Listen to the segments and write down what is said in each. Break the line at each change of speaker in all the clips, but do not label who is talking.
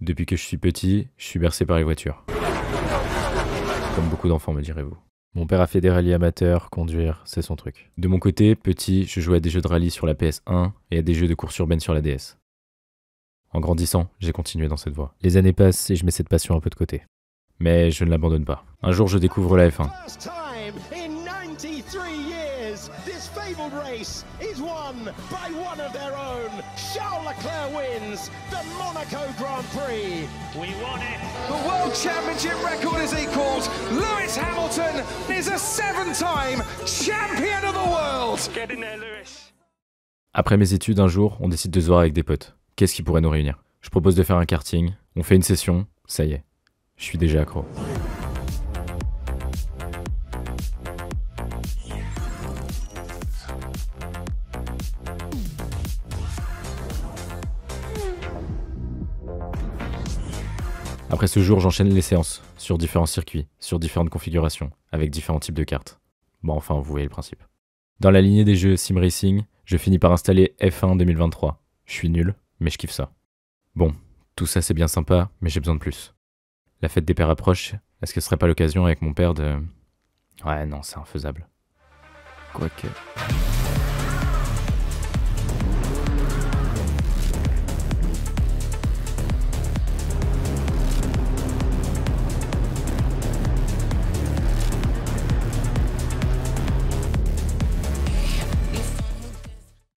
Depuis que je suis petit, je suis bercé par les voitures. Comme beaucoup d'enfants, me direz-vous. Mon père a fait des rallyes amateurs, conduire, c'est son truc. De mon côté, petit, je jouais à des jeux de rallye sur la PS1 et à des jeux de course urbaine sur la DS. En grandissant, j'ai continué dans cette voie. Les années passent et je mets cette passion un peu de côté. Mais je ne l'abandonne pas. Un jour, je découvre la F1.
This fabled race is won by one of their own. Charles Leclerc wins the Monaco Grand Prix. We won it.
The World Championship record is equalled. Lewis Hamilton is a 7-time champion of the world.
Get in there, Lewis.
Après mes études, un jour, on décide de se voir avec des potes. Qu'est-ce qui pourrait nous réunir? Je propose de faire un karting, on fait une session, ça y est. Je suis déjà accro. Après ce jour, j'enchaîne les séances, sur différents circuits, sur différentes configurations, avec différents types de cartes. Bon, enfin, vous voyez le principe. Dans la lignée des jeux Sim Racing, je finis par installer F1 2023. Je suis nul, mais je kiffe ça. Bon, tout ça c'est bien sympa, mais j'ai besoin de plus. La fête des pères approche, est-ce que ce serait pas l'occasion avec mon père de... Ouais, non, c'est infaisable. Quoique...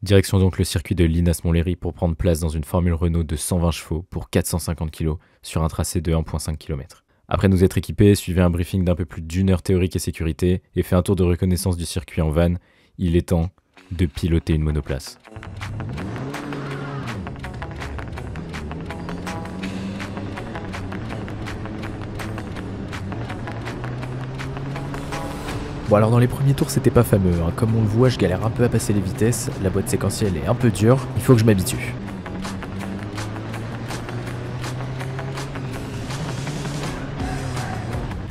Direction donc le circuit de Linas-Montlhéry pour prendre place dans une Formule Renault de 120 chevaux pour 450 kg sur un tracé de 1,5 km. Après nous être équipés, suivez un briefing d'un peu plus d'1 heure théorique et sécurité et fait un tour de reconnaissance du circuit en van, il est temps de piloter une monoplace. Bon alors dans les premiers tours c'était pas fameux, hein. Comme on le voit je galère un peu à passer les vitesses, la boîte séquentielle est un peu dure, il faut que je m'habitue.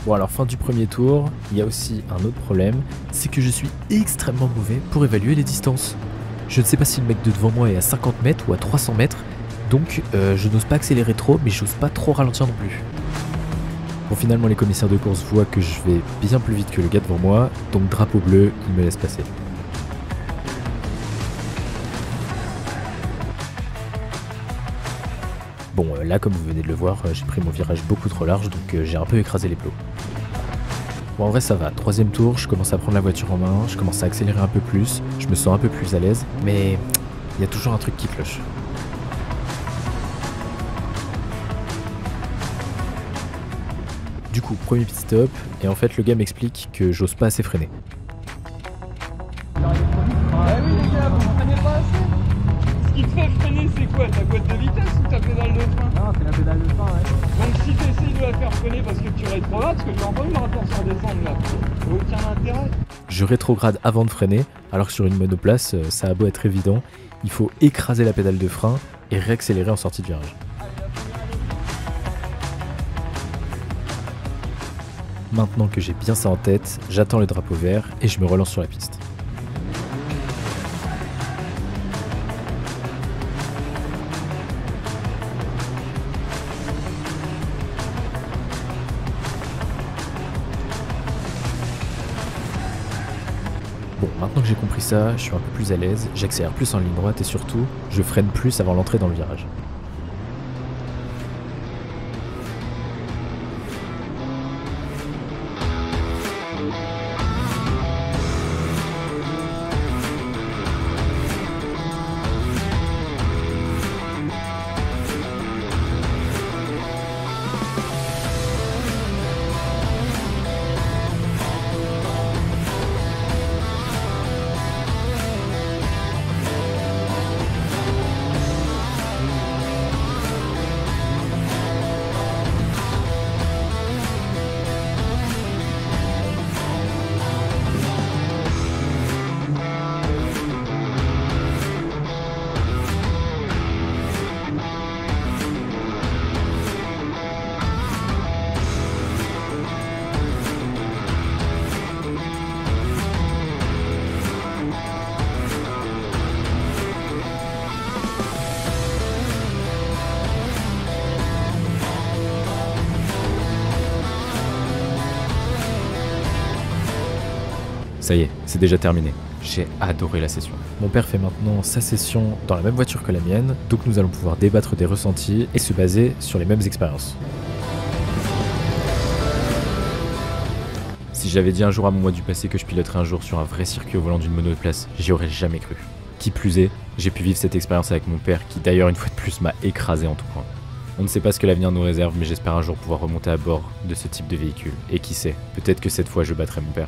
Bon alors fin du premier tour, il y a aussi un autre problème, c'est que je suis extrêmement mauvais pour évaluer les distances. Je ne sais pas si le mec de devant moi est à 50 mètres ou à 300 mètres, donc je n'ose pas accélérer trop mais j'ose pas trop ralentir non plus. Bon finalement les commissaires de course voient que je vais bien plus vite que le gars devant moi, donc drapeau bleu, ils me laissent passer. Bon là comme vous venez de le voir, j'ai pris mon virage beaucoup trop large donc j'ai un peu écrasé les plots. Bon en vrai ça va, troisième tour, je commence à prendre la voiture en main, je commence à accélérer un peu plus, je me sens un peu plus à l'aise, mais il y a toujours un truc qui cloche. Du coup, premier pit stop, et en fait le gars m'explique que j'ose pas assez freiner.
Ah oui les gars, vous freinez pas assez. Ce qui te fait freiner c'est quoi? Ta boîte de vitesse ou ta pédale de frein? Non, c'est la pédale de frein, ouais. Donc si tu essayes de la faire freiner parce que tu rétrogrades, parce que j'ai entendu le rapport sans descendre là, aucun intérêt.
Je rétrograde avant de freiner, alors que sur une monoplace, ça a beau être évident, il faut écraser la pédale de frein et réaccélérer en sortie de virage. Maintenant que j'ai bien ça en tête, j'attends le drapeau vert et je me relance sur la piste. Bon, maintenant que j'ai compris ça, je suis un peu plus à l'aise, j'accélère plus en ligne droite et surtout, je freine plus avant l'entrée dans le virage. Ça y est, c'est déjà terminé. J'ai adoré la session. Mon père fait maintenant sa session dans la même voiture que la mienne, donc nous allons pouvoir débattre des ressentis et se baser sur les mêmes expériences. Si j'avais dit un jour à mon moi du passé que je piloterais un jour sur un vrai circuit au volant d'une monoplace, j'y aurais jamais cru. Qui plus est, j'ai pu vivre cette expérience avec mon père qui d'ailleurs une fois de plus m'a écrasé en tout point. On ne sait pas ce que l'avenir nous réserve, mais j'espère un jour pouvoir remonter à bord de ce type de véhicule. Et qui sait, peut-être que cette fois je battrai mon père.